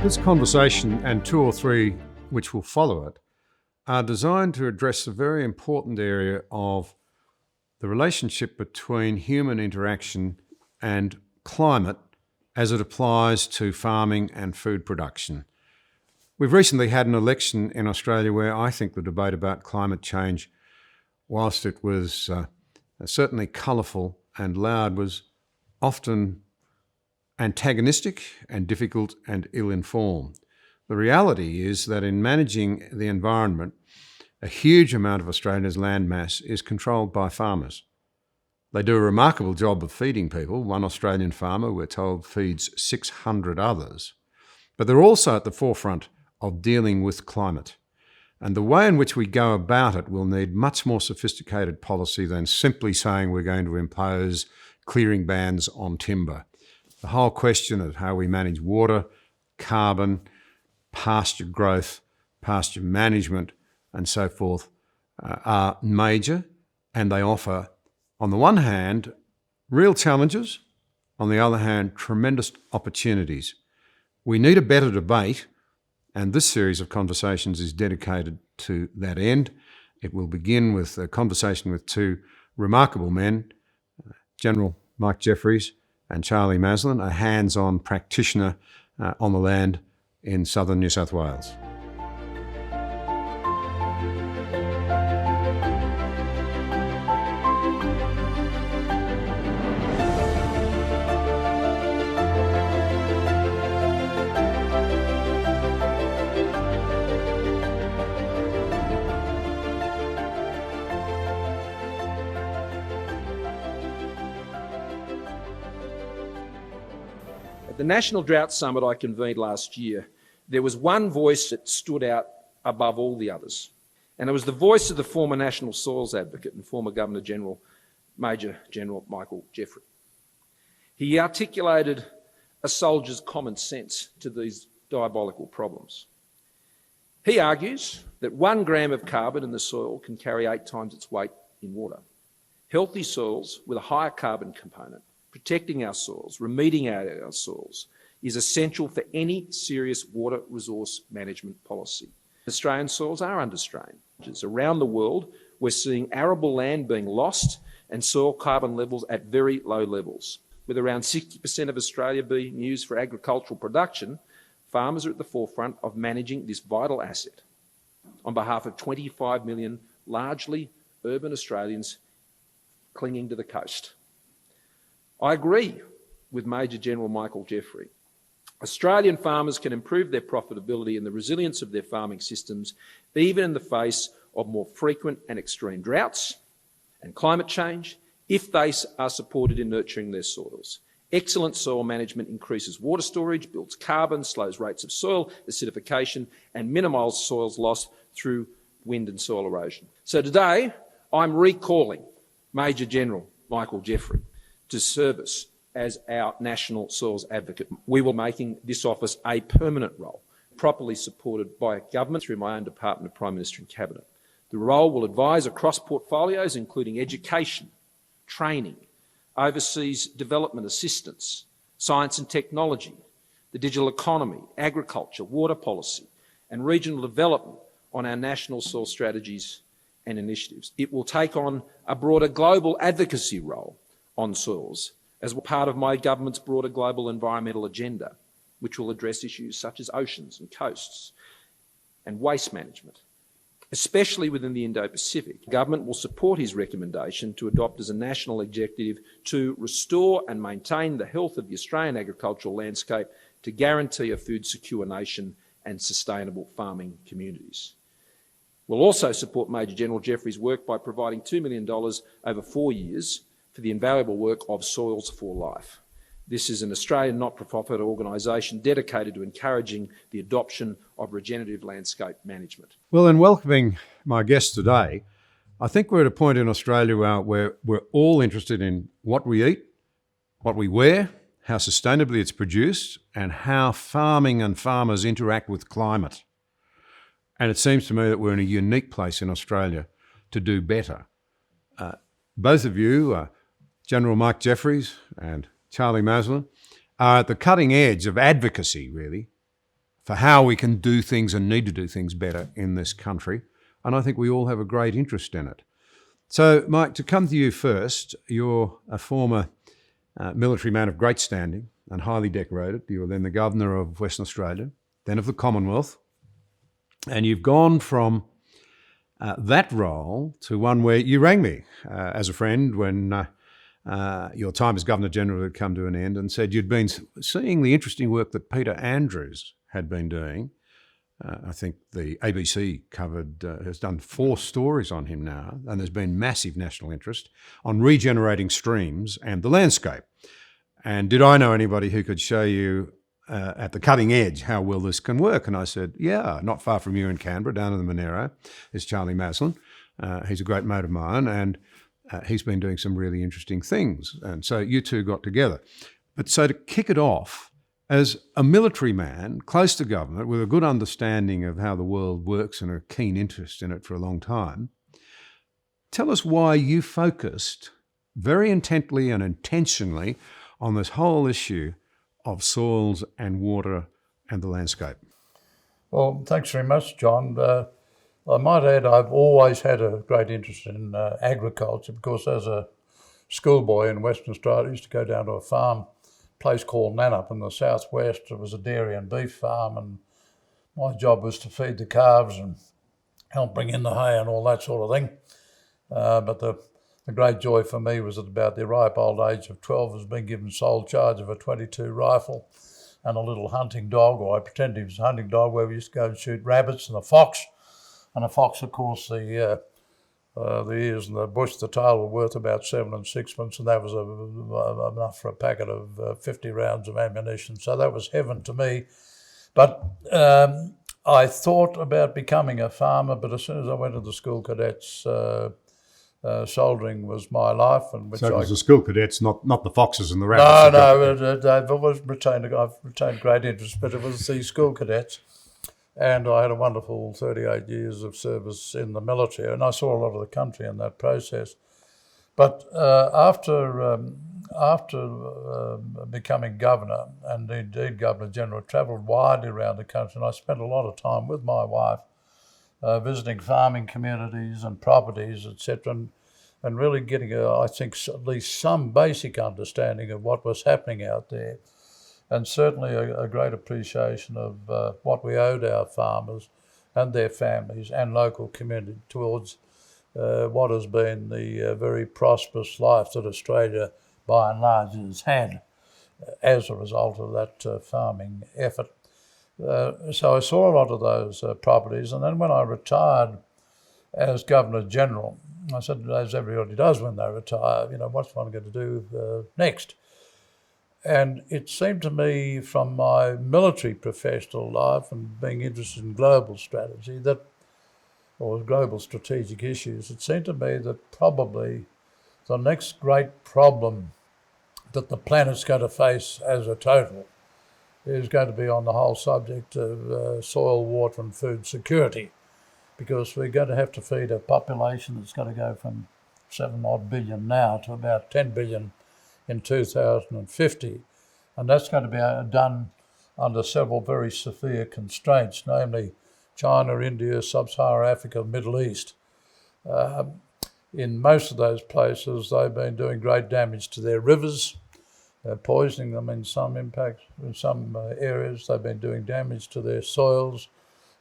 This conversation and two or three which will follow it are designed to address a very important area of the relationship between human interaction and climate as it applies to farming and food production. We've recently had an election in Australia where I think the debate about climate change, whilst it was certainly colourful and loud, was often antagonistic and difficult and ill-informed. The reality is that in managing the environment, a huge amount of Australia's land mass is controlled by farmers. They do a remarkable job of feeding people. One Australian farmer, we're told, feeds 600 others. But they're also at the forefront of dealing with climate. And the way in which we go about it will need much more sophisticated policy than simply saying we're going to impose clearing bans on timber. The whole question of how we manage water, carbon, pasture growth, pasture management, and so forth are major, and they offer, on the one hand, real challenges, on the other hand, tremendous opportunities. We need a better debate, and this series of conversations is dedicated to that end. It will begin with a conversation with two remarkable men, General Mike Jeffries and Charlie Maslin, a hands-on practitioner on the land in southern New South Wales. At the National Drought Summit I convened last year, there was one voice that stood out above all the others, and it was the voice of the former National Soils Advocate and former Governor-General, Major General Michael Jeffery. He articulated a soldier's common sense to these diabolical problems. He argues that 1 gram of carbon in the soil can carry 8 times its weight in water. Healthy soils with a higher carbon component, protecting our soils, remediating our soils, is essential for any serious water resource management policy. Australian soils are under strain. Around the world, we're seeing arable land being lost and soil carbon levels at very low levels. With around 60% of Australia being used for agricultural production, farmers are at the forefront of managing this vital asset on behalf of 25 million largely urban Australians clinging to the coast. I agree with Major General Michael Jeffery. Australian farmers can improve their profitability and the resilience of their farming systems, even in the face of more frequent and extreme droughts and climate change, if they are supported in nurturing their soils. Excellent soil management increases water storage, builds carbon, slows rates of soil acidification, and minimises soils loss through wind and soil erosion. So today, I'm recalling Major General Michael Jeffery to service as our National Soils Advocate. We will be making this office a permanent role, properly supported by government through my own Department of Prime Minister and Cabinet. The role will advise across portfolios, including education, training, overseas development assistance, science and technology, the digital economy, agriculture, water policy, and regional development on our national soil strategies and initiatives. It will take on a broader global advocacy role on soils as part of my government's broader global environmental agenda, which will address issues such as oceans and coasts and waste management, especially within the Indo-Pacific. The government will support his recommendation to adopt as a national executive to restore and maintain the health of the Australian agricultural landscape to guarantee a food-secure nation and sustainable farming communities. We'll also support Major General Jeffery's work by providing $2 million over 4 years for the invaluable work of Soils for Life. This is an Australian not-for-profit organisation dedicated to encouraging the adoption of regenerative landscape management. Well, in welcoming my guest today, I think we're at a point in Australia where we're all interested in what we eat, what we wear, how sustainably it's produced, and how farming and farmers interact with climate. And it seems to me that we're in a unique place in Australia to do better. Both of you, General Mike Jeffries and Charlie Maslin, are at the cutting edge of advocacy, really, for how we can do things and need to do things better in this country. And I think we all have a great interest in it. So, Mike, to come to you first, you're a former military man of great standing and highly decorated. You were then the Governor of Western Australia, then of the Commonwealth. And you've gone from that role to one where you rang me as a friend when your time as Governor-General had come to an end and said you'd been seeing the interesting work that Peter Andrews had been doing. I think the ABC has done 4 stories on him now, and there's been massive national interest on regenerating streams and the landscape. And did I know anybody who could show you at the cutting edge how well this can work? And I said, yeah, not far from you in Canberra, down in the Monero, is Charlie Maslin. He's a great mate of mine, and he's been doing some really interesting things. And so you two got together. But so to kick it off, as a military man, close to government, with a good understanding of how the world works and a keen interest in it for a long time, tell us why you focused very intently and intentionally on this whole issue of soils and water and the landscape. Well, thanks very much, John. I might add I've always had a great interest in agriculture because as a schoolboy in Western Australia, I used to go down to a farm, place called Nannup in the southwest. It was a dairy and beef farm, and my job was to feed the calves and help bring in the hay and all that sort of thing. But the great joy for me was at about the ripe old age of 12 was being given sole charge of a .22 rifle and a little hunting dog, or I pretended he was a hunting dog, where we used to go and shoot rabbits and a fox. And a fox, of course, the ears and the bush, the tail were worth about 7 and 6pence, and that was enough for a packet of 50 rounds of ammunition. So that was heaven to me. But I thought about becoming a farmer, but as soon as I went to the school cadets, soldiering was my life. And so it was the school cadets, not the foxes and the rabbits? No, I've always retained great interest, but it was the school cadets. And I had a wonderful 38 years of service in the military, and I saw a lot of the country in that process. But after becoming governor, and indeed Governor-General, I travelled widely around the country, and I spent a lot of time with my wife visiting farming communities and properties, etc., and really getting, I think, at least some basic understanding of what was happening out there. And certainly a great appreciation of what we owed our farmers and their families and local community towards what has been the very prosperous life that Australia, by and large, has had as a result of that farming effort. So I saw a lot of those properties, and then when I retired as Governor-General, I said, as everybody does when they retire, what's one going to do next? And it seemed to me from my military professional life and being interested in global strategy or global strategic issues, it seemed to me that probably the next great problem that the planet's going to face as a total is going to be on the whole subject of soil, water and food security, because we're going to have to feed a population that's going to go from 7 odd billion now to about 10 billion in 2050, and that's going to be done under several very severe constraints, namely China, India, Sub-Saharan Africa, Middle East. In most of those places, they've been doing great damage to their rivers, poisoning them in some impacts. In some areas, they've been doing damage to their soils.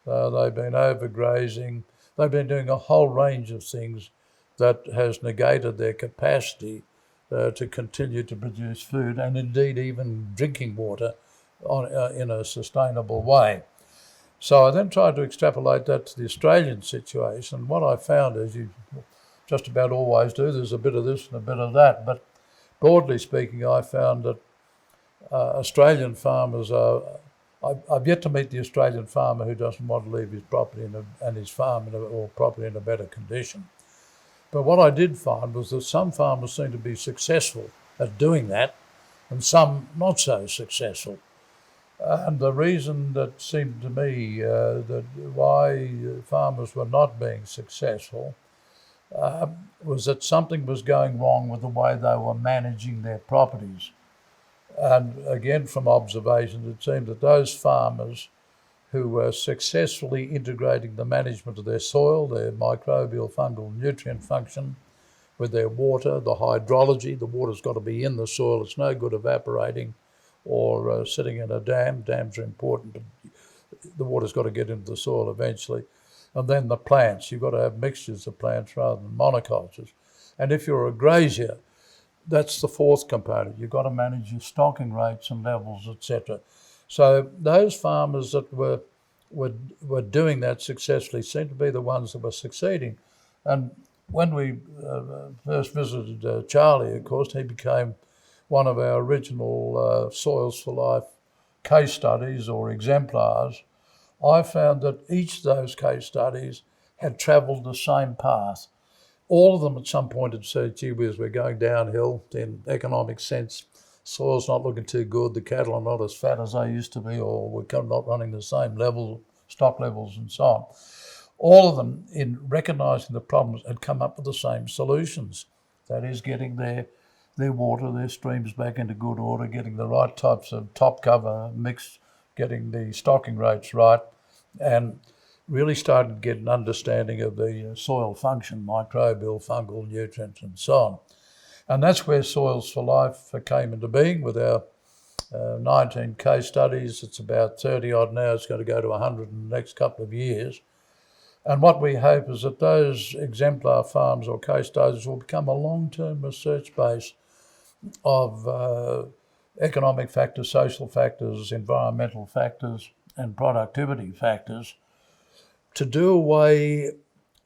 They've been overgrazing. They've been doing a whole range of things that has negated their capacity to continue to produce food and indeed even drinking water in a sustainable way. So I then tried to extrapolate that to the Australian situation. And what I found, as you just about always do, there's a bit of this and a bit of that. But broadly speaking, I found that Australian farmers are... I've yet to meet the Australian farmer who doesn't want to leave his property and his farm or property in a better condition. But what I did find was that some farmers seem to be successful at doing that and some not so successful. And the reason that seemed to me that why farmers were not being successful was that something was going wrong with the way they were managing their properties. And again, from observations, it seemed that those farmers who were successfully integrating the management of their soil, their microbial, fungal, nutrient function, with their water, the hydrology. The water's got to be in the soil. It's no good evaporating or sitting in a dam. Dams are important, but the water's got to get into the soil eventually. And then the plants. You've got to have mixtures of plants rather than monocultures. And if you're a grazier, that's the fourth component. You've got to manage your stocking rates and levels, etc. So those farmers that were doing that successfully seem to be the ones that were succeeding. And when we first visited Charlie, of course, he became one of our original Soils for Life case studies or exemplars. I found that each of those case studies had travelled the same path. All of them at some point had said, gee whiz, we're going downhill in economic sense. Soil's not looking too good, the cattle are not as fat as they used to be, or we're not running the same level, stock levels and so on. All of them, in recognising the problems, had come up with the same solutions. That is, getting their water, their streams back into good order, getting the right types of top cover mix, getting the stocking rates right, and really started to get an understanding of the soil function, microbial, fungal, nutrients and so on. And that's where Soils for Life came into being with our 19 case studies. It's about 30 odd now. It's going to go to 100 in the next couple of years. And what we hope is that those exemplar farms or case studies will become a long-term research base of economic factors, social factors, environmental factors and productivity factors to do away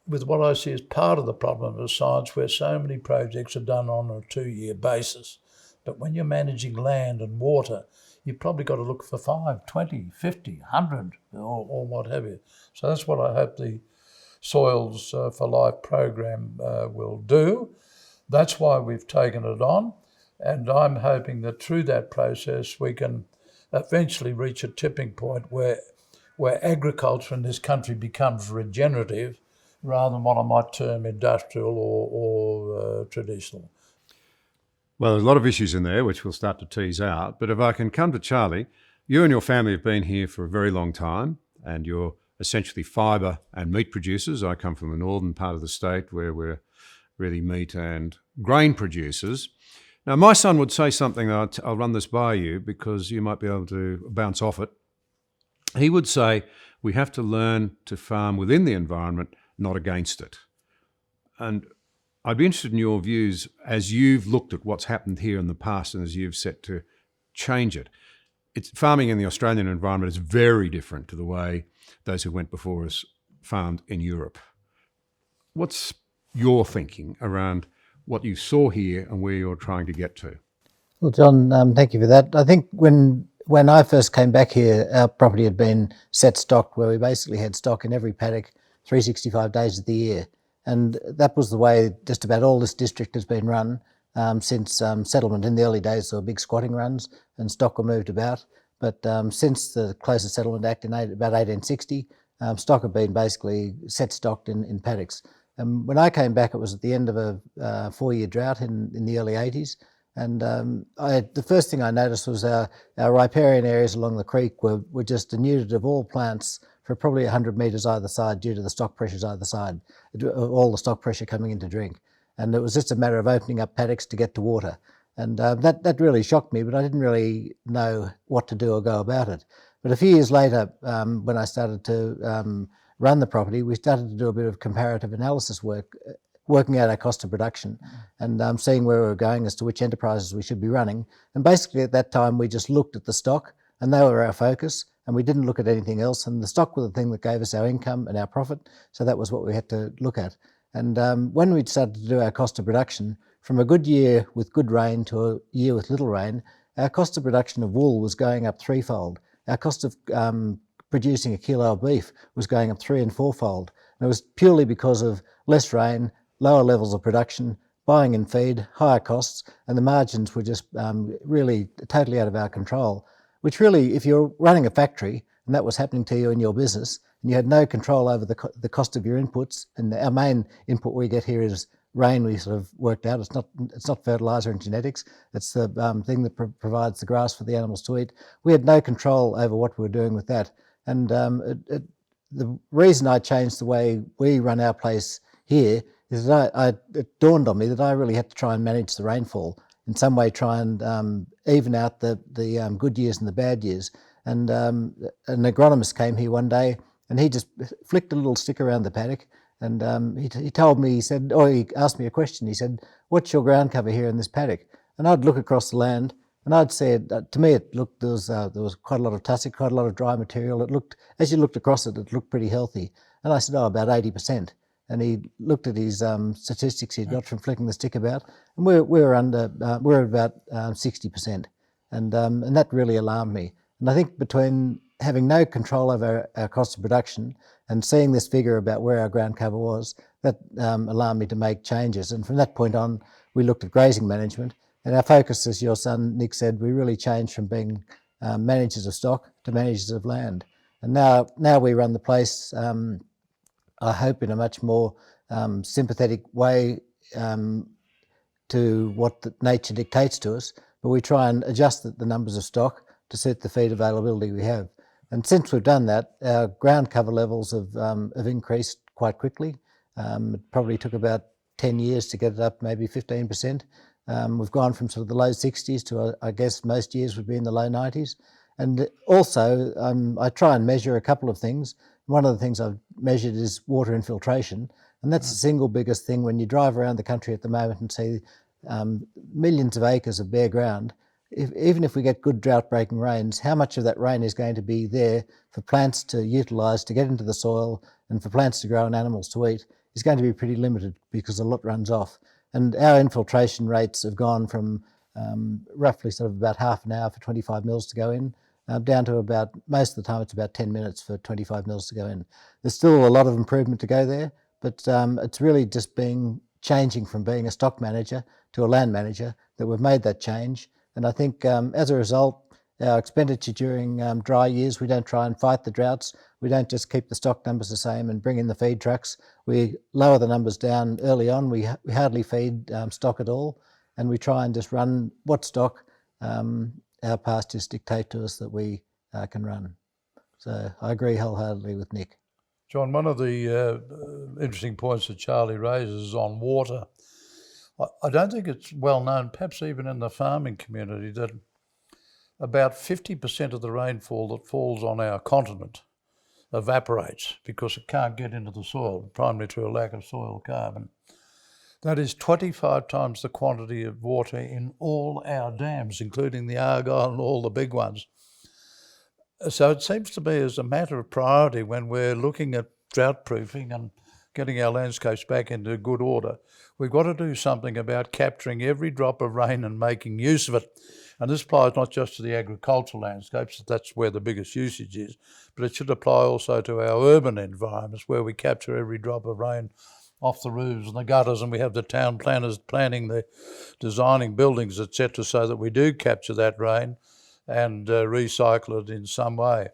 with what I see as part of the problem of science, where so many projects are done on a 2-year basis. But when you're managing land and water, you've probably got to look for 5, 20, 50, 100 or what have you. So that's what I hope the Soils for Life program will do. That's why we've taken it on. And I'm hoping that through that process we can eventually reach a tipping point where agriculture in this country becomes regenerative rather than what I might term industrial or traditional. Well, there's a lot of issues in there which we'll start to tease out. But if I can come to Charlie, you and your family have been here for a very long time and you're essentially fibre and meat producers. I come from the northern part of the state where we're really meat and grain producers. Now, my son would say something, I'll run this by you because you might be able to bounce off it. He would say we have to learn to farm within the environment, not against it. And I'd be interested in your views as you've looked at what's happened here in the past and as you've set to change it. Farming in the Australian environment is very different to the way those who went before us farmed in Europe. What's your thinking around what you saw here and where you're trying to get to? Well, John, thank you for that. I think when I first came back here, our property had been set stocked, where we basically had stock in every paddock 365 days of the year. And that was the way just about all this district has been run since settlement. In the early days, there were big squatting runs and stock were moved about. But since the Closer Settlement Act in about 1860, stock had been basically set stocked in paddocks. When I came back, it was at the end of a 4-year drought in the early 80s. And the first thing I noticed was our riparian areas along the creek were just denuded of all plants for probably 100 metres either side due to the stock pressures either side, all the stock pressure coming in to drink. And it was just a matter of opening up paddocks to get to water. And that really shocked me, but I didn't really know what to do or go about it. But a few years later, when I started to run the property, we started to do a bit of comparative analysis work, working out our cost of production and seeing where we were going as to which enterprises we should be running. And basically at that time, we just looked at the stock and they were our focus and we didn't look at anything else. And the stock was the thing that gave us our income and our profit. So that was what we had to look at. And when we started to do our cost of production, from a good year with good rain to a year with little rain, our cost of production of wool was going up threefold. Our cost of producing a kilo of beef was going up 3- and 4-fold. And it was purely because of less rain, lower levels of production, buying in feed, higher costs, and the margins were just really totally out of our control. Which really, if you're running a factory and that was happening to you in your business, and you had no control over the cost of your inputs, and our main input we get here is rain, we sort of worked out. It's not fertiliser and genetics. It's the thing that provides the grass for the animals to eat. We had no control over what we were doing with that. And the reason I changed the way we run our place here is that it dawned on me that I really had to try and manage the rainfall in some way, try and even out the good years and the bad years. And an agronomist came here one day and he just flicked a little stick around the paddock, and he told me, he asked me a question. He said, "What's your ground cover here in this paddock?" And I'd look across the land and I'd say, to me, it looked, there was quite a lot of tussock, quite a lot of dry material. It looked, as you looked across it, it looked pretty healthy. And I said, "Oh, about 80%. And he looked at his statistics he'd got from flicking the stick about, and we're about 60%. And that really alarmed me. And I think between having no control over our cost of production and seeing this figure about where our ground cover was, that alarmed me to make changes. And from that point on, we looked at grazing management. And our focus, as your son Nick said, we really changed from being managers of stock to managers of land. And now we run the place, I hope, in a much more sympathetic way to what nature dictates to us, but we try and adjust the numbers of stock to suit the feed availability we have. And since we've done that, our ground cover levels have increased quite quickly. It probably took about 10 years to get it up, maybe 15%. We've gone from sort of the low 60s to, I guess, most years would be in the low 90s. And also, I try and measure a couple of things. One of the things I've measured is water infiltration, and that's the single biggest thing when you drive around the country at the moment and see millions of acres of bare ground. Even if we get good drought-breaking rains, how much of that rain is going to be there for plants to utilise, to get into the soil, and for plants to grow and animals to eat is going to be pretty limited because a lot runs off. And our infiltration rates have gone from roughly sort of about half an hour for 25 mils to go in, down to about, most of the time it's about 10 minutes for 25 mils to go in. There's still a lot of improvement to go there, but it's really just changing from being a stock manager to a land manager that we've made that change. And I think as a result, our expenditure during dry years, we don't try and fight the droughts. We don't just keep the stock numbers the same and bring in the feed trucks. We lower the numbers down early on. We hardly feed stock at all, and we try and just run what stock our pastures dictate to us that we can run. So I agree wholeheartedly with Nick. John, one of the interesting points that Charlie raises is on water. I don't think it's well known, perhaps even in the farming community, that about 50% of the rainfall that falls on our continent evaporates because it can't get into the soil, primarily through a lack of soil carbon. That is 25 times the quantity of water in all our dams, including the Argyle and all the big ones. So it seems to me as a matter of priority when we're looking at drought proofing and getting our landscapes back into good order, we've got to do something about capturing every drop of rain and making use of it. And this applies not just to the agricultural landscapes, that's where the biggest usage is, but it should apply also to our urban environments where we capture every drop of rain off the roofs and the gutters, and we have the town planners designing buildings, etc., so that we do capture that rain and recycle it in some way.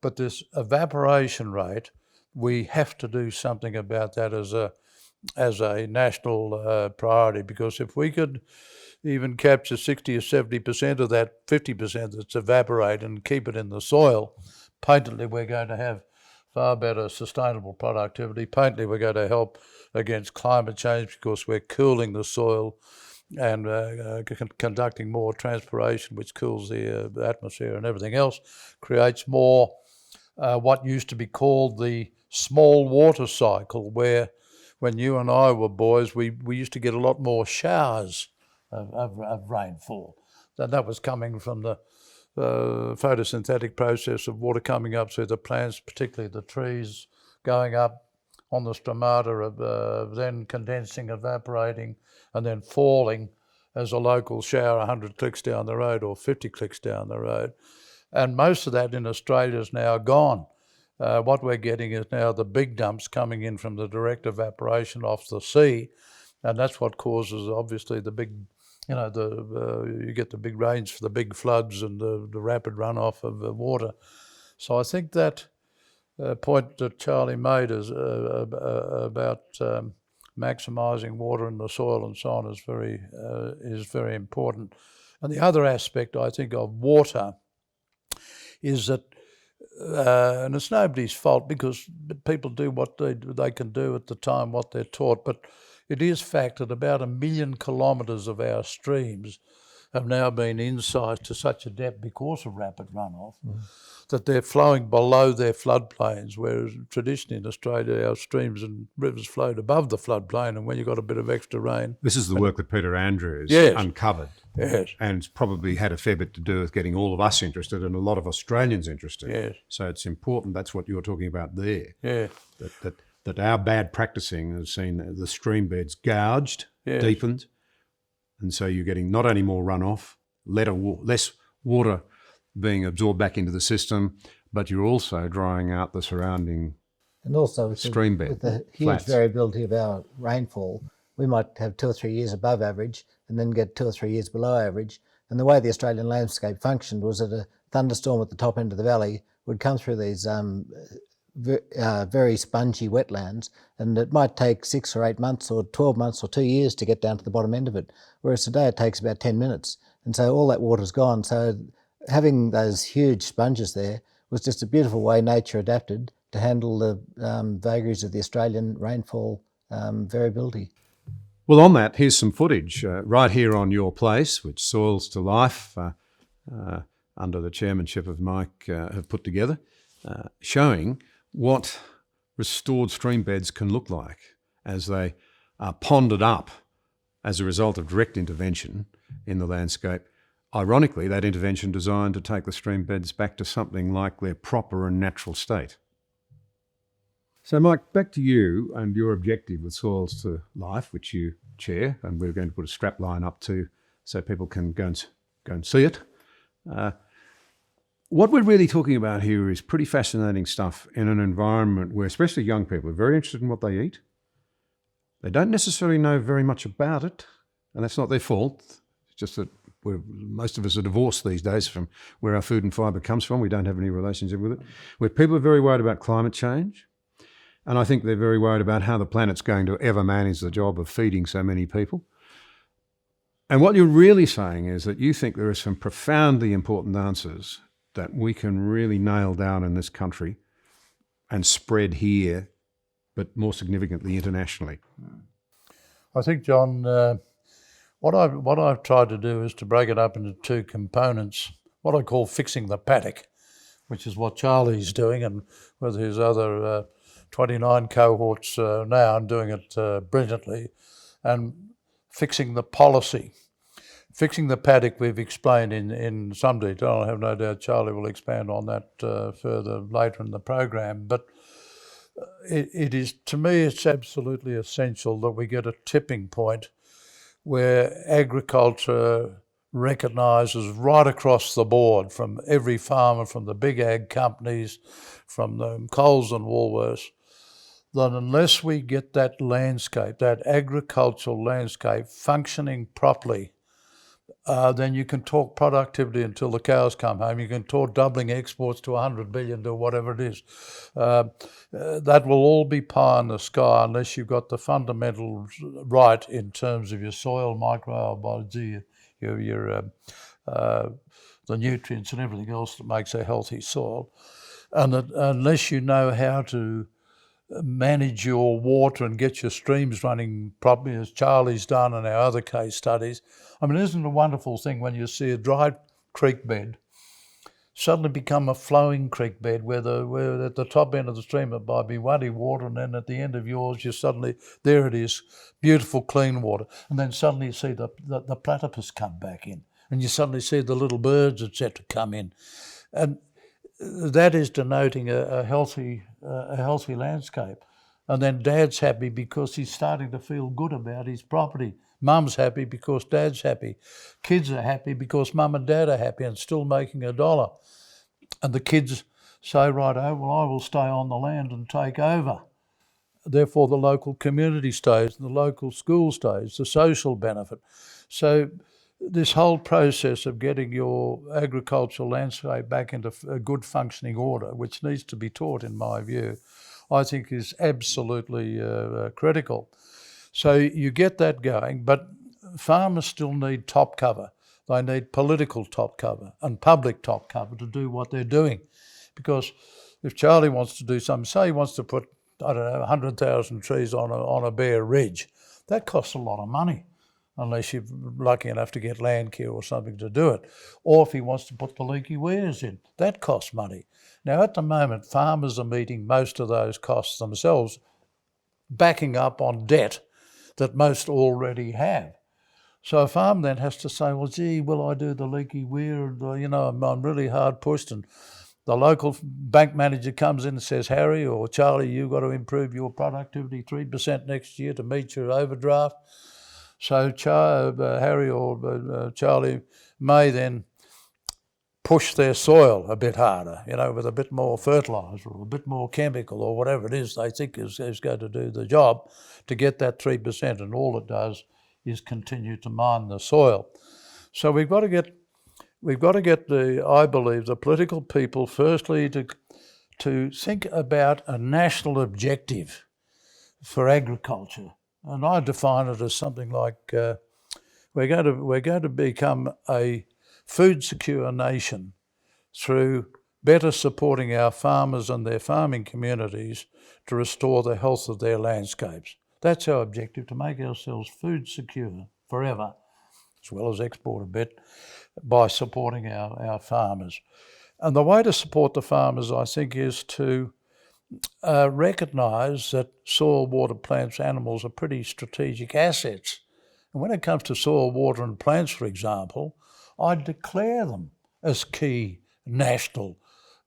But this evaporation rate, we have to do something about that as a national priority, because if we could even capture 60 or 70% of that 50% that's evaporated and keep it in the soil, patently we're going to have far better sustainable productivity. Patently we're going to help against climate change because we're cooling the soil and conducting more transpiration, which cools the atmosphere and everything else, creates more what used to be called the small water cycle, where when you and I were boys, we used to get a lot more showers of rainfall. That was coming from the photosynthetic process of water coming up through the plants, particularly the trees, going up on the stromata of then condensing, evaporating, and then falling as a local shower 100 clicks down the road or 50 clicks down the road. And most of that in Australia is now gone. What we're getting is now the big dumps coming in from the direct evaporation off the sea, and that's what causes obviously the big, you get the big rains for the big floods and the rapid runoff of water. So I think that point that Charlie made is about maximising water in the soil and so on is very important. And the other aspect I think of water is that and it's nobody's fault because people do what they can do at the time, what they're taught. But it is fact that about 1 million kilometres of our streams have now been incised to such a depth because of rapid runoff that they're flowing below their floodplains, whereas traditionally in Australia our streams and rivers flowed above the floodplain, and when you got a bit of extra rain... This is the work that Peter Andrews uncovered. Yes. And it's probably had a fair bit to do with getting all of us interested and a lot of Australians interested. Yes. So it's important, that's what you're talking about there. Yeah. That our bad practicing has seen the stream beds gouged, deepened, and so you're getting not only more runoff, less water being absorbed back into the system, but you're also drying out the surrounding And also stream bed. with the huge flats. variability of our rainfall, we might have 2 or 3 years above average and then get 2 or 3 years below average. And the way the Australian landscape functioned was that a thunderstorm at the top end of the valley would come through these very spongy wetlands, and it might take 6 or 8 months or 12 months or 2 years to get down to the bottom end of it, whereas today it takes about 10 minutes. And so all that water's gone. So having those huge sponges there was just a beautiful way nature adapted to handle the vagaries of the Australian rainfall variability. Well, on that, here's some footage right here on your place, which Soils to Life, under the chairmanship of Mike, have put together, showing what restored stream beds can look like as they are ponded up as a result of direct intervention in the landscape. Ironically, that intervention designed to take the stream beds back to something like their proper and natural state. So, Mike, back to you and your objective with Soils to Life, which you chair, and we're going to put a strap line up to so people can go and see it. What we're really talking about here is pretty fascinating stuff in an environment where especially young people are very interested in what they eat. They don't necessarily know very much about it, and that's not their fault. It's just that most of us are divorced these days from where our food and fibre comes from. We don't have any relationship with it. Where people are very worried about climate change, and I think they're very worried about how the planet's going to ever manage the job of feeding so many people. And what you're really saying is that you think there are some profoundly important answers that we can really nail down in this country and spread here, but more significantly internationally. I think, John, what I've tried to do is to break it up into 2 components, what I call fixing the paddock, which is what Charlie's doing, and with his other 29 cohorts now and doing it brilliantly, and fixing the policy. Fixing the paddock we've explained in some detail. I have no doubt Charlie will expand on that further later in the program. But it is, to me, it's absolutely essential that we get a tipping point where agriculture recognises right across the board, from every farmer, from the big ag companies, from the Coles and Woolworths, that unless we get that landscape, that agricultural landscape functioning properly, then you can talk productivity until the cows come home. You can talk doubling exports to 100 billion to whatever it is. That will all be pie in the sky unless you've got the fundamentals right in terms of your soil microbiology, the nutrients and everything else that makes a healthy soil. And unless you know how to manage your water and get your streams running properly, as Charlie's done in our other case studies. I mean, isn't it a wonderful thing when you see a dry creek bed suddenly become a flowing creek bed where at the top end of the stream it might be muddy water, and then at the end of yours you suddenly, there it is, beautiful clean water. And then suddenly you see the platypus come back in, and you suddenly see the little birds, etc., come in. And that is denoting a healthy landscape. And then Dad's happy because he's starting to feel good about his property. Mum's happy because Dad's happy. Kids are happy because Mum and Dad are happy and still making $1. And the kids say, right, oh, well, I will stay on the land and take over. Therefore, the local community stays, and the local school stays, the social benefit. So this whole process of getting your agricultural landscape back into a good functioning order, which needs to be taught in my view, I think is absolutely critical. So you get that going, but farmers still need top cover. They need political top cover and public top cover to do what they're doing, Because if Charlie wants to do something, say he wants to put, I don't know, 100,000 trees on a bare ridge, that costs a lot of money, unless you're lucky enough to get land care or something to do it. Or if he wants to put the leaky weirs in, that costs money. Now, at the moment, farmers are meeting most of those costs themselves, backing up on debt that most already have. So a farm then has to say, well, gee, will I do the leaky weir? You know, I'm really hard pushed. And the local bank manager comes in and says, Harry or Charlie, you've got to improve your productivity 3% next year to meet your overdraft. So Harry or Charlie may then push their soil a bit harder, you know, with a bit more fertiliser or a bit more chemical or whatever it is they think is going to do the job to get that 3%, and all it does is continue to mine the soil. So we've got to get I believe, the political people firstly to think about a national objective for agriculture, and I define it as something like we're going to become a food secure nation through better supporting our farmers and their farming communities to restore the health of their landscapes. That's our objective, to make ourselves food secure forever, as well as export a bit, by supporting our farmers. And the way to support the farmers, I think, is to recognise that soil, water, plants, animals are pretty strategic assets. And when it comes to soil, water and plants, for example, I declare them as key national,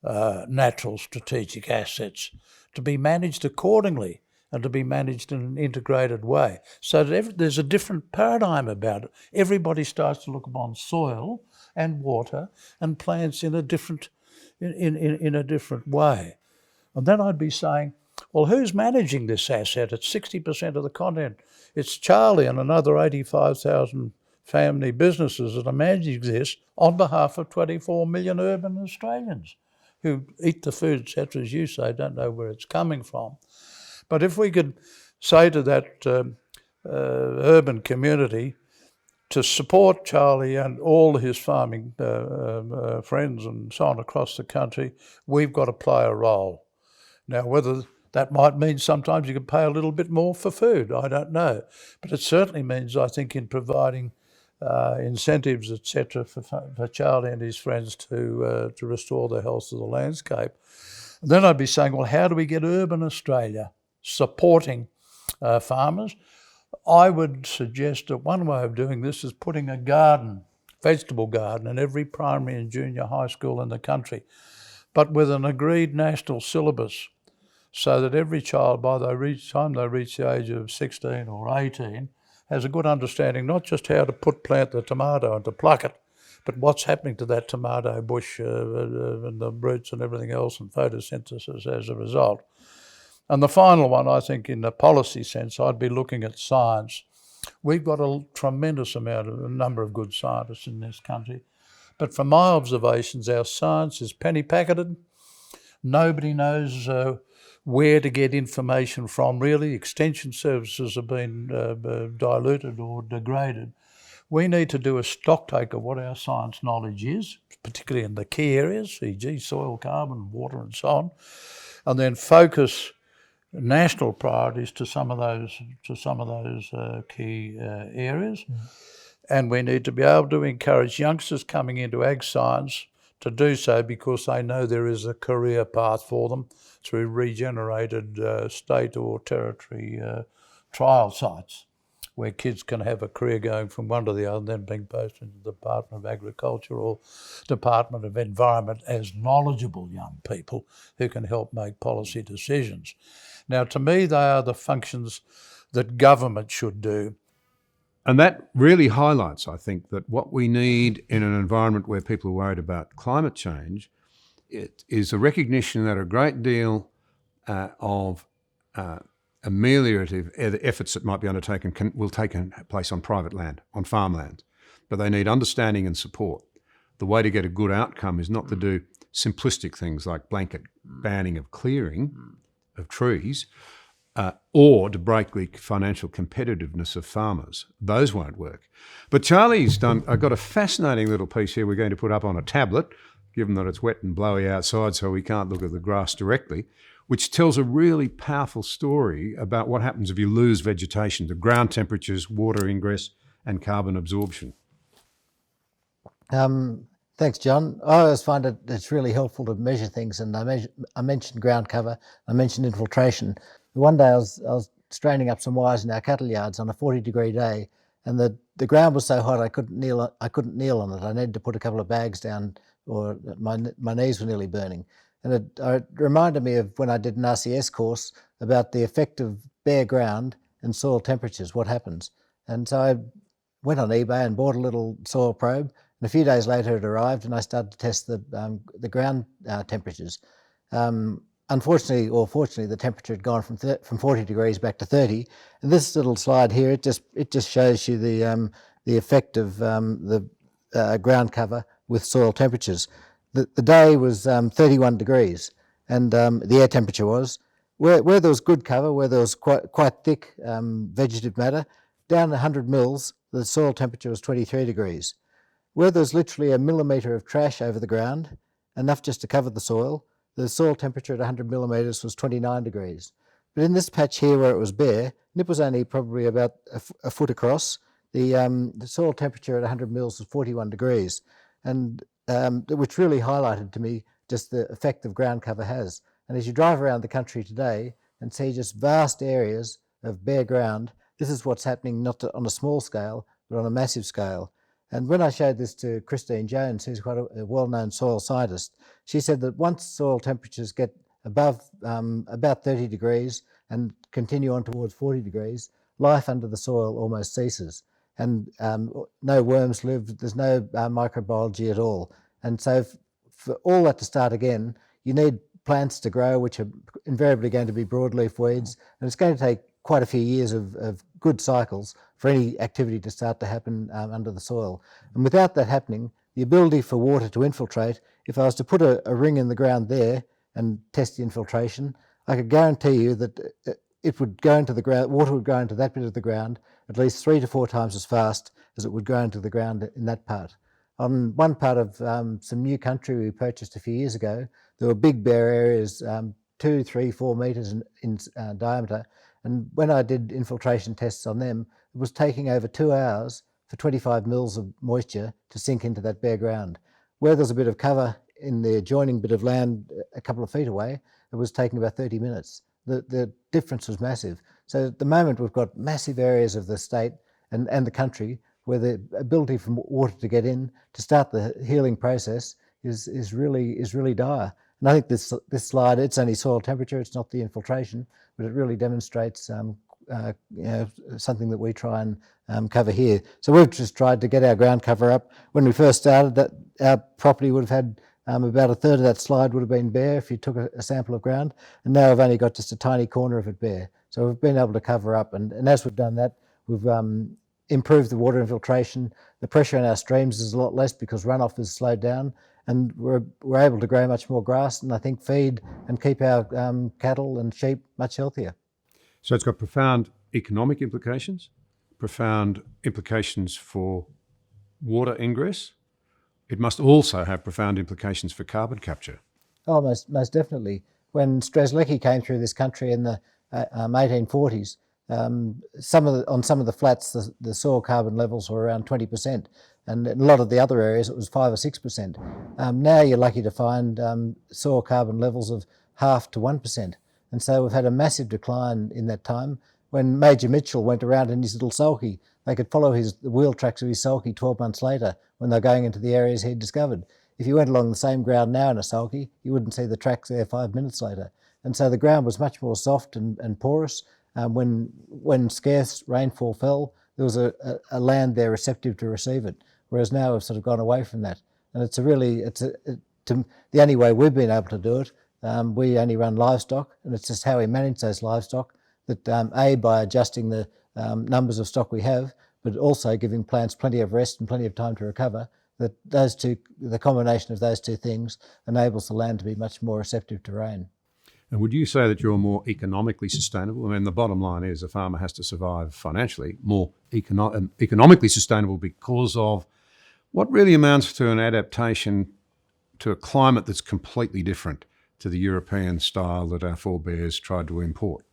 natural strategic assets to be managed accordingly and to be managed in an integrated way. So that there's a different paradigm about it. Everybody starts to look upon soil and water and plants in a different way. And then I'd be saying, well, who's managing this asset? It's 60% of the continent. It's Charlie and another 85,000 family businesses that are managing this on behalf of 24 million urban Australians who eat the food, etc., as you say, don't know where it's coming from. But if we could say to that urban community to support Charlie and all his farming friends and so on across the country, we've got to play a role. Now, whether that might mean sometimes you can pay a little bit more for food, I don't know. But it certainly means, I think, in providing incentives, etc., for Charlie and his friends to restore the health of the landscape. And then I'd be saying, well, how do we get urban Australia supporting farmers? I would suggest that one way of doing this is putting a garden, vegetable garden, in every primary and junior high school in the country, but with an agreed national syllabus, so that every child, by the time they reach the age of 16 or 18, has a good understanding not just how to plant the tomato and to pluck it, but what's happening to that tomato bush and the roots and everything else, and photosynthesis as a result. And the final one, I think, in the policy sense, I'd be looking at science. We've got a tremendous number of good scientists in this country, but from my observations, our science is penny-packeted. Nobody knows where to get information from, really. Extension services have been diluted or degraded. We need to do a stocktake of what our science knowledge is, particularly in the key areas, e.g. soil, carbon, water and so on, and then focus national priorities to some of those key areas. And we need to be able to encourage youngsters coming into ag science to do so, because they know there is a career path for them through regenerated state or territory trial sites, where kids can have a career going from one to the other and then being posted into the Department of Agriculture or Department of Environment as knowledgeable young people who can help make policy decisions. Now, to me, they are the functions that government should do. And that really highlights, I think, that what we need in an environment where people are worried about climate change, it is a recognition that a great deal of ameliorative efforts that might be undertaken will take place on private land, on farmland. But they need understanding and support. The way to get a good outcome is not to do simplistic things like blanket banning of clearing of trees, or to break the financial competitiveness of farmers. Those won't work. But Charlie's done, I've got a fascinating little piece here we're going to put up on a tablet given that it's wet and blowy outside, so we can't look at the grass directly, which tells a really powerful story about what happens if you lose vegetation to ground temperatures, water ingress, and carbon absorption. Thanks, John. I always find it's really helpful to measure things, and I mentioned ground cover, I mentioned infiltration. One day I was straining up some wires in our cattle yards on a 40-degree day, and the ground was so hot I couldn't kneel on it. I needed to put a couple of bags down, or my knees were nearly burning. And it reminded me of when I did an RCS course about the effect of bare ground and soil temperatures, what happens. And so I went on eBay and bought a little soil probe, and a few days later it arrived, and I started to test the ground temperatures. Unfortunately, or fortunately, the temperature had gone from 40 degrees back to 30. And this little slide here, it just shows you the effect of the ground cover with soil temperatures. The day was 31 degrees, and the air temperature was. Where there was good cover, where there was quite thick vegetative matter, down 100 mils, the soil temperature was 23 degrees. Where there was literally a millimetre of trash over the ground, enough just to cover the soil temperature at 100 millimetres was 29 degrees. But in this patch here where it was bare, and it was only probably about a foot across, the soil temperature at 100 mils was 41 degrees, and which really highlighted to me just the effect of ground cover has. And as you drive around the country today and see just vast areas of bare ground, this is what's happening not on a small scale, but on a massive scale. And when I showed this to Christine Jones, who's quite a well-known soil scientist, she said that once soil temperatures get above about 30 degrees and continue on towards 40 degrees, life under the soil almost ceases. And no worms live, there's no microbiology at all. And so for all that to start again, you need plants to grow, which are invariably going to be broadleaf weeds, and it's going to take quite a few years of good cycles for any activity to start to happen under the soil. And without that happening, the ability for water to infiltrate, if I was to put a ring in the ground there and test the infiltration, I could guarantee you that it would go into the ground, water would go into that bit of the ground at least 3 to 4 times as fast as it would go into the ground in that part. On one part of some new country we purchased a few years ago, there were big bare areas, 2, 3, 4 metres in diameter. And when I did infiltration tests on them, it was taking over 2 hours for 25 mils of moisture to sink into that bare ground. Where there's a bit of cover in the adjoining bit of land a couple of feet away, it was taking about 30 minutes. The difference was massive. So at the moment we've got massive areas of the state and the country where the ability for water to get in to start the healing process is really dire. And I think this slide, it's only soil temperature, it's not the infiltration, but it really demonstrates something that we try and cover here. So we've just tried to get our ground cover up. When we first started, that our property would have had about a third of that slide would have been bare if you took a sample of ground, and now we've only got just a tiny corner of it bare. So we've been able to cover up, and as we've done that, we've improved the water infiltration. The pressure in our streams is a lot less because runoff has slowed down, and we're able to grow much more grass and I think feed and keep our cattle and sheep much healthier. So it's got profound economic implications, profound implications for water ingress. It must also have profound implications for carbon capture. Oh, most definitely. When Strzelecki came through this country in the 1840s, on some of the flats, the soil carbon levels were around 20%, and in a lot of the other areas it was 5 or 6%. Now you're lucky to find soil carbon levels of 0.5 to 1%, and so we've had a massive decline in that time. When Major Mitchell went around in his little sulky, they could follow the wheel tracks of his sulky 12 months later when they're going into the areas he'd discovered. If you went along the same ground now in a sulky, you wouldn't see the tracks there 5 minutes later. And so the ground was much more soft and porous. When scarce rainfall fell, there was a land there receptive to receive it, whereas now we've sort of gone away from that. And the only way we've been able to do it, we only run livestock, and it's just how we manage those livestock that by adjusting the numbers of stock we have, but also giving plants plenty of rest and plenty of time to recover, that the combination of those two things enables the land to be much more receptive to rain. And would you say that you're more economically sustainable? I mean, the bottom line is a farmer has to survive financially, more economically sustainable because of what really amounts to an adaptation to a climate that's completely different to the European style that our forebears tried to import?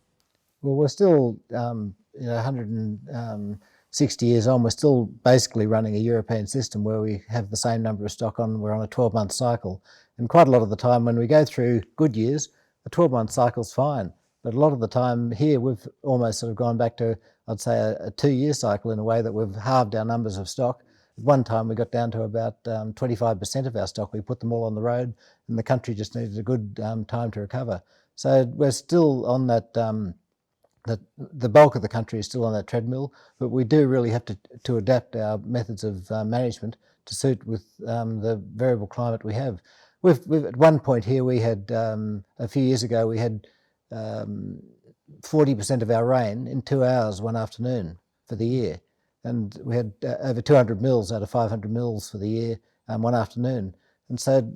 Well, we're still, 160 years on, we're still basically running a European system where we have the same number of stock on, we're on a 12-month cycle. And quite a lot of the time when we go through good years, a 12-month cycle's fine. But a lot of the time here, we've almost sort of gone back to, I'd say, a 2-year cycle in a way that we've halved our numbers of stock. At one time, we got down to about 25% of our stock. We put them all on the road, and the country just needed a good time to recover. So we're still on that, the bulk of the country is still on that treadmill, but we do really have to adapt our methods of management to suit with the variable climate we have. We've at one point here, we had, a few years ago, we had 40% of our rain in 2 hours one afternoon for the year. And we had over 200 mils out of 500 mils for the year one afternoon. And so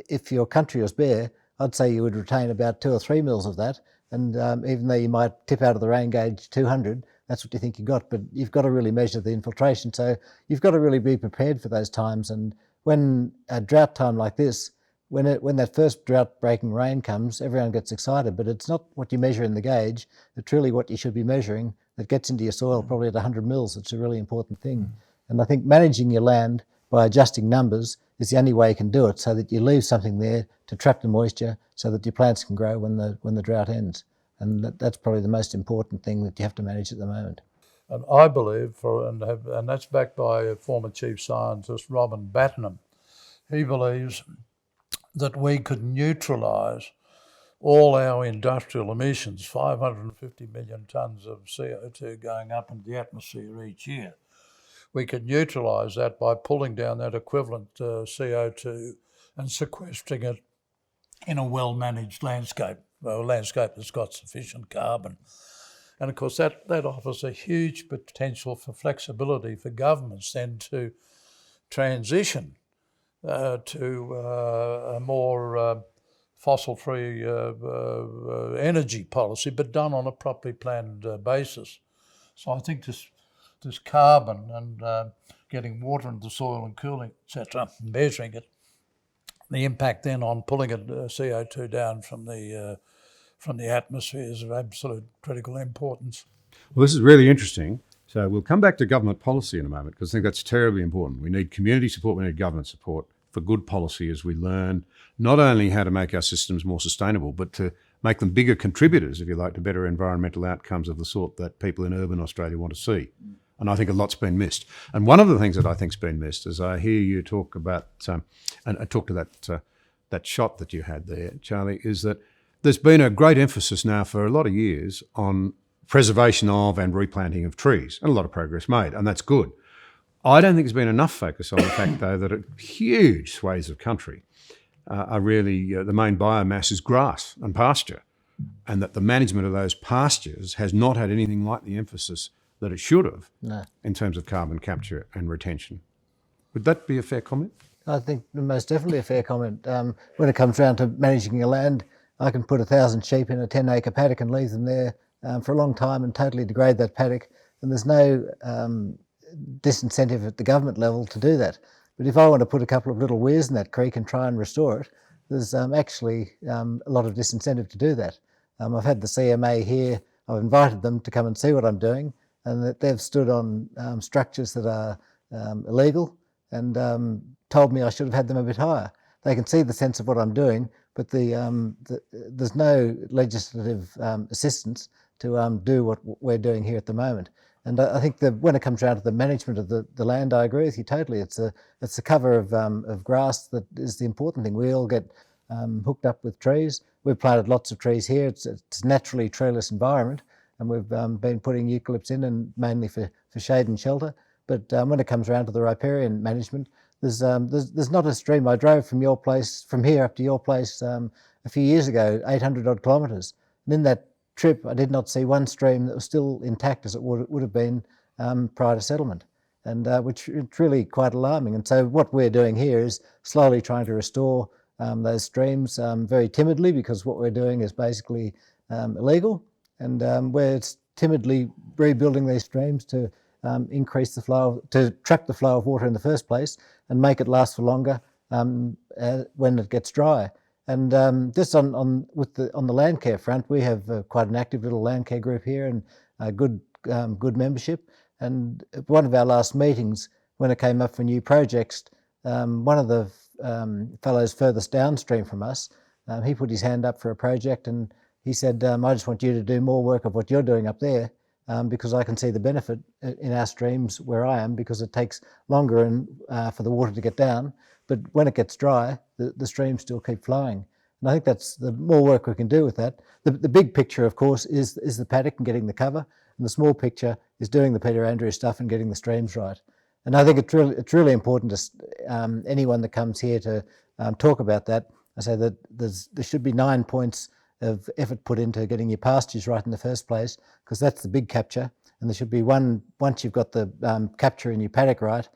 if your country was bare, I'd say you would retain about 2 or 3 mils of that. And even though you might tip out of the rain gauge 200, that's what you think you got. But you've got to really measure the infiltration. So you've got to really be prepared for those times. And when a drought time like this, when that first drought-breaking rain comes, everyone gets excited, but it's not what you measure in the gauge, it's really what you should be measuring that gets into your soil probably at 100 mils. It's a really important thing. And I think managing your land by adjusting numbers is the only way you can do it, so that you leave something there to trap the moisture so that your plants can grow when the drought ends. And that's probably the most important thing that you have to manage at the moment. And I believe, and that's backed by former Chief Scientist Robin Battenham, he believes that we could neutralise all our industrial emissions, 550 million tonnes of CO2 going up into the atmosphere each year. We could neutralise that by pulling down that equivalent CO2 and sequestering it in a well-managed landscape, a landscape that's got sufficient carbon. And of course that offers a huge potential for flexibility for governments then to transition to a more fossil-free energy policy, but done on a properly planned basis. So I think this carbon and getting water into the soil and cooling, etc., measuring it, the impact then on pulling CO2 down from the atmosphere is of absolute critical importance. Well, this is really interesting. So we'll come back to government policy in a moment, because I think that's terribly important. We need community support, we need government support for good policy as we learn not only how to make our systems more sustainable, but to make them bigger contributors, if you like, to better environmental outcomes of the sort that people in urban Australia want to see. And I think a lot's been missed. And one of the things that I think's been missed is I hear you talk about, and I talk to that shot that you had there, Charlie, is that there's been a great emphasis now for a lot of years on preservation of and replanting of trees, and a lot of progress made, and that's good. I don't think there's been enough focus on the fact, though, that huge swathes of country are really, the main biomass is grass and pasture, and that the management of those pastures has not had anything like the emphasis that it should have in terms of carbon capture and retention. Would that be a fair comment? I think most definitely a fair comment. When it comes down to managing your land, I can put 1,000 sheep in a 10-acre paddock and leave them there for a long time and totally degrade that paddock, and there's no disincentive at the government level to do that. But if I want to put a couple of little weirs in that creek and try and restore it, there's actually a lot of disincentive to do that. I've had the CMA here, I've invited them to come and see what I'm doing, and that they've stood on structures that are illegal and told me I should have had them a bit higher. They can see the sense of what I'm doing, but there's no legislative assistance to do what we're doing here at the moment. And I think that when it comes down to the management of the land, I agree with you totally. It's the cover of grass that is the important thing. We all get hooked up with trees. We've planted lots of trees here. It's a naturally treeless environment, and we've been putting eucalypts in, and mainly for shade and shelter. But when it comes around to the riparian management, there's not a stream. I drove from here up to your place a few years ago, 800 odd kilometres, and in that trip I did not see one stream that was still intact as it would have been prior to settlement, and which is really quite alarming. And so what we're doing here is slowly trying to restore those streams very timidly, because what we're doing is basically illegal, and we're timidly rebuilding these streams to increase the flow, to trap the flow of water in the first place and make it last for longer, when it gets dry. And just on the land care front, we have quite an active little land care group here and good membership. And at one of our last meetings, when it came up for new projects, one of the fellows furthest downstream from us, he put his hand up for a project and he said, I just want you to do more work of what you're doing up there because I can see the benefit in our streams where I am, because it takes longer for the water to get down. But when it gets dry, the streams still keep flowing. And I think that's the more work we can do with that. The big picture, of course, is the paddock and getting the cover. And the small picture is doing the Peter Andrews stuff and getting the streams right. And I think it's really important to anyone that comes here to talk about that. I say that there should be 9 points of effort put into getting your pastures right in the first place, because that's the big capture. And there should be one, once you've got the capture in your paddock right,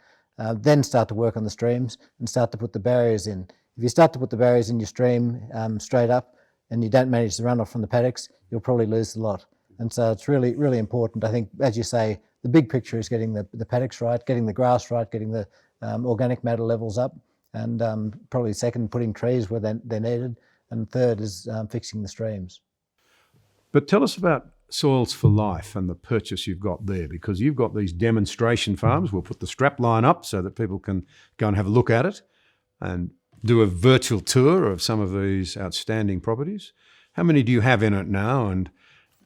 then start to work on the streams and start to put the barriers in. If you start to put the barriers in your stream straight up and you don't manage the runoff from the paddocks, you'll probably lose the lot. And so it's really, really important. I think, as you say, the big picture is getting the paddocks right, getting the grass right, getting the organic matter levels up, and probably second, putting trees where they're needed, and third is fixing the streams. But tell us about Soils for Life and the purchase you've got there, because you've got these demonstration farms. We'll put the strap line up so that people can go and have a look at it and do a virtual tour of some of these outstanding properties. How many do you have in it now, and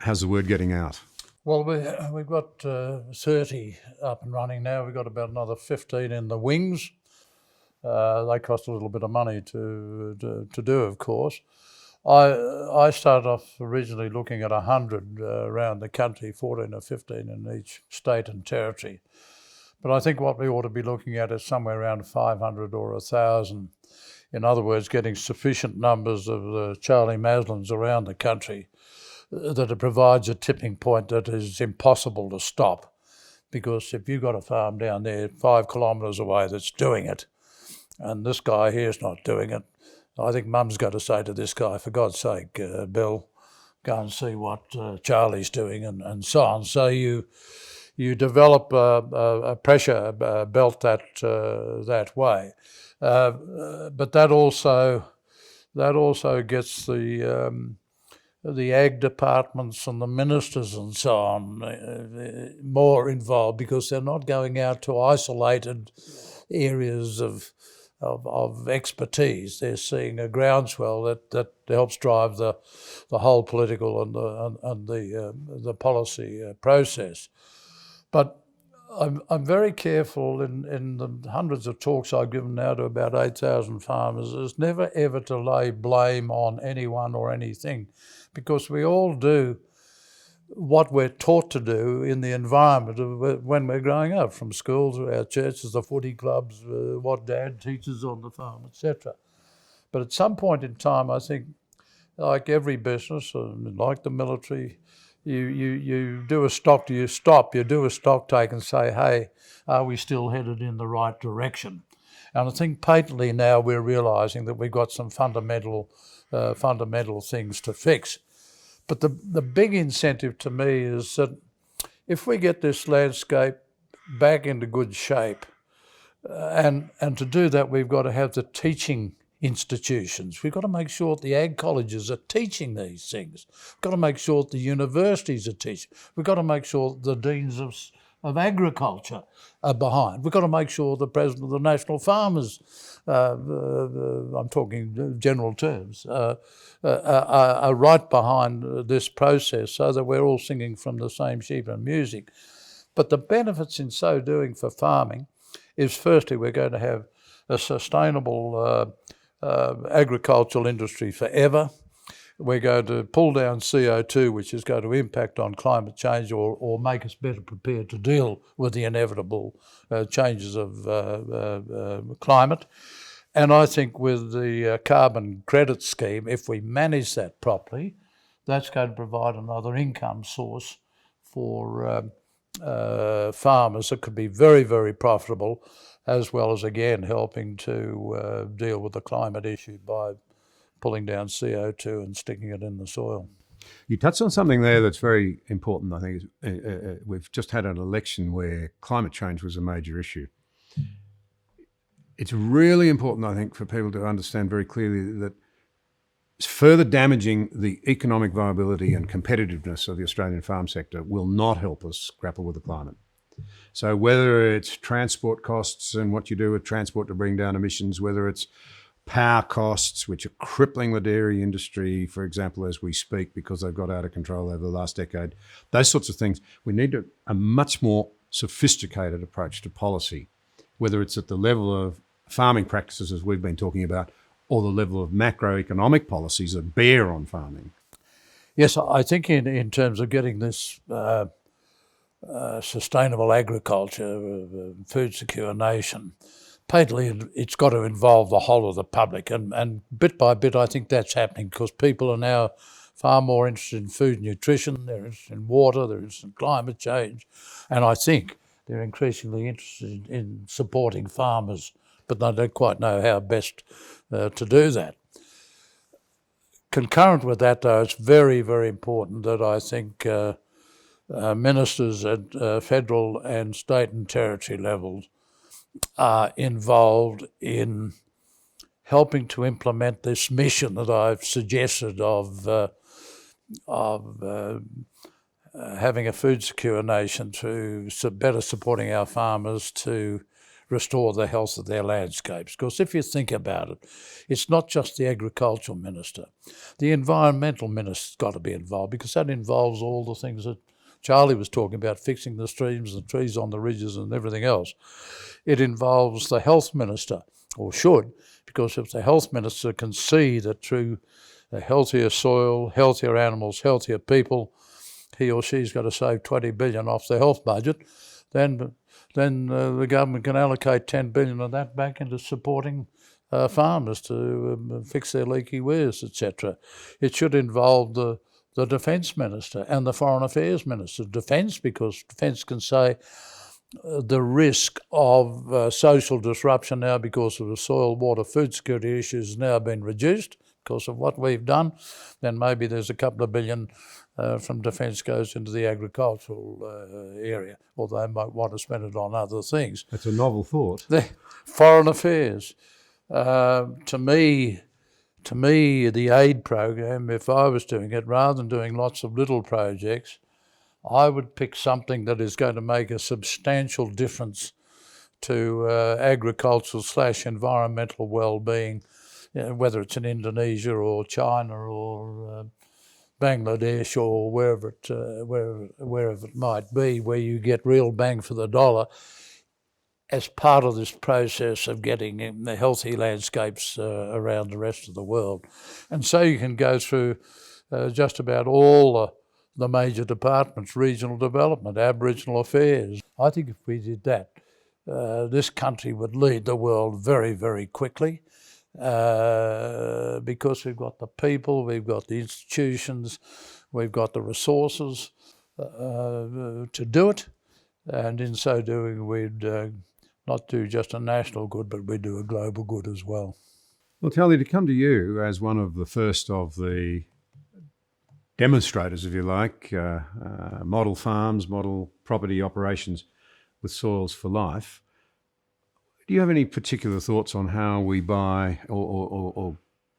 how's the word getting out? Well, we've got 30 up and running now. We've got about another 15 in the wings. They cost a little bit of money to do, of course. I started off originally looking at 100 around the country, 14 or 15 in each state and territory. But I think what we ought to be looking at is somewhere around 500 or 1,000. In other words, getting sufficient numbers of the Charlie Maslins around the country that it provides a tipping point that is impossible to stop. Because if you've got a farm down there 5 kilometres away that's doing it, and this guy here's not doing it, I think Mum's got to say to this guy, for God's sake, Bill, go and see what Charlie's doing, and so on. So you develop a pressure belt that way, but that also gets the ag departments and the ministers and so on more involved, because they're not going out to isolated areas of expertise. They're seeing a groundswell that helps drive the whole political and the policy process. But I'm very careful in the hundreds of talks I've given now to about 8,000 farmers is never ever to lay blame on anyone or anything, because we all do what we're taught to do in the environment of when we're growing up, from schools, our churches, the footy clubs, what Dad teaches on the farm, etc. But at some point in time, I think, like every business, like the military, you do a stock take and say, hey, are we still headed in the right direction? And I think patently now we're realising that we've got some fundamental things to fix. But the big incentive to me is that if we get this landscape back into good shape, and to do that we've got to have the teaching institutions. We've got to make sure that the ag colleges are teaching these things. We've got to make sure that the universities are teaching. We've got to make sure that the deans of agriculture are behind. We've got to make sure the president of the National Farmers, I'm talking general terms, are right behind this process, so that we're all singing from the same sheet of music. But the benefits in so doing for farming is, firstly, we're going to have a sustainable agricultural industry forever. We're going to pull down CO2, which is going to impact on climate change or make us better prepared to deal with the inevitable changes of climate. And I think with the carbon credit scheme, if we manage that properly, that's going to provide another income source for farmers that could be very, very profitable, as well as, again, helping to deal with the climate issue by pulling down CO2 and sticking it in the soil. You touched on something there that's very important, I think. We've just had an election where climate change was a major issue. it's really important, I think, for people to understand very clearly that further damaging the economic viability and competitiveness of the Australian farm sector will not help us grapple with the climate. So whether it's transport costs and what you do with transport to bring down emissions, whether it's power costs, which are crippling the dairy industry, for example, as we speak, because they've got out of control over the last decade, those sorts of things, we need a much more sophisticated approach to policy, whether it's at the level of farming practices, as we've been talking about, or the level of macroeconomic policies that bear on farming. Yes, I think in terms of getting this sustainable agriculture, food secure nation, patently it's got to involve the whole of the public, and bit by bit I think that's happening, because people are now far more interested in food and nutrition, they're interested in water, they're interested in climate change, and I think they're increasingly interested in supporting farmers, but they don't quite know how best to do that. Concurrent with that, though, it's very, very important that I think ministers at federal and state and territory levels are involved in helping to implement this mission that I've suggested of having a food secure nation, to better supporting our farmers to restore the health of their landscapes. Because if you think about it, it's not just the agricultural minister. The environmental minister's got to be involved, because that involves all the things that Charlie was talking about, fixing the streams, the trees on the ridges and everything else. It involves the health minister, or should, because if the health minister can see that through a healthier soil, healthier animals, healthier people, he or she's got to save 20 billion off the health budget, then the government can allocate 10 billion of that back into supporting farmers to fix their leaky weirs, etc. It should involve the defence minister and the foreign affairs minister. Defence, because defence can say the risk of social disruption now because of the soil, water, food security issues has now been reduced because of what we've done. Then maybe there's a couple of billion from defence goes into the agricultural area, or they might want to spend it on other things. That's a novel thought. The foreign affairs. To me, the aid program, if I was doing it, rather than doing lots of little projects, I would pick something that is going to make a substantial difference to agricultural/environmental well-being, whether it's in Indonesia or China or Bangladesh or wherever it might be, where you get real bang for the dollar as part of this process of getting the healthy landscapes around the rest of the world. And so you can go through just about all the major departments: regional development, Aboriginal affairs. I think if we did that, this country would lead the world very, very quickly, because we've got the people, we've got the institutions, we've got the resources to do it. And in so doing, we'd not do just a national good, but we'd do a global good as well. Well, Charlie, to come to you as one of the first of the demonstrators, if you like, model farms, model property operations with Soils for Life, do you have any particular thoughts on how we buy or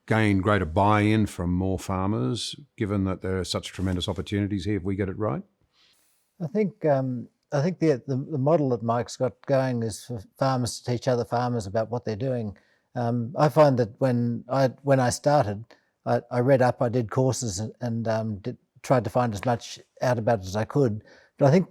gain greater buy-in from more farmers, given that there are such tremendous opportunities here if we get it right? I think the model that Mike's got going is for farmers to teach other farmers about what they're doing. I find that when I started, I read up, I did courses, and tried to find as much out about it as I could. But I think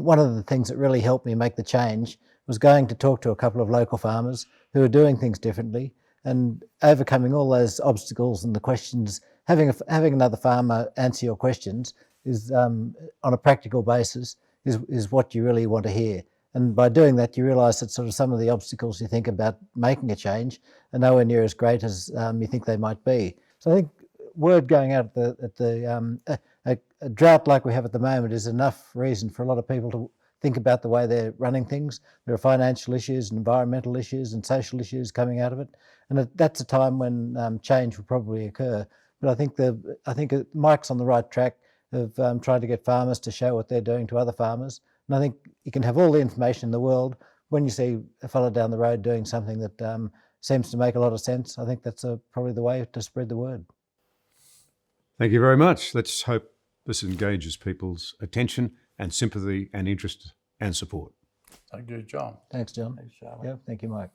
one of the things that really helped me make the change was going to talk to a couple of local farmers who are doing things differently, and overcoming all those obstacles and the questions. Having another farmer answer your questions is on a practical basis is what you really want to hear. And by doing that, you realise that sort of some of the obstacles you think about making a change are nowhere near as great as you think they might be. So I think word going out at a drought like we have at the moment is enough reason for a lot of people to think about the way they're running things. There are financial issues and environmental issues and social issues coming out of it, and that's a time when change will probably occur. But I think Mike's on the right track of trying to get farmers to show what they're doing to other farmers. And I think you can have all the information in the world, when you see a fellow down the road doing something that seems to make a lot of sense, I think that's probably the way to spread the word. Thank you very much. Let's hope this engages people's attention and sympathy and interest and support. Thank you, John. Thanks, John. Thanks, Charlie. Yeah, thank you, Mike.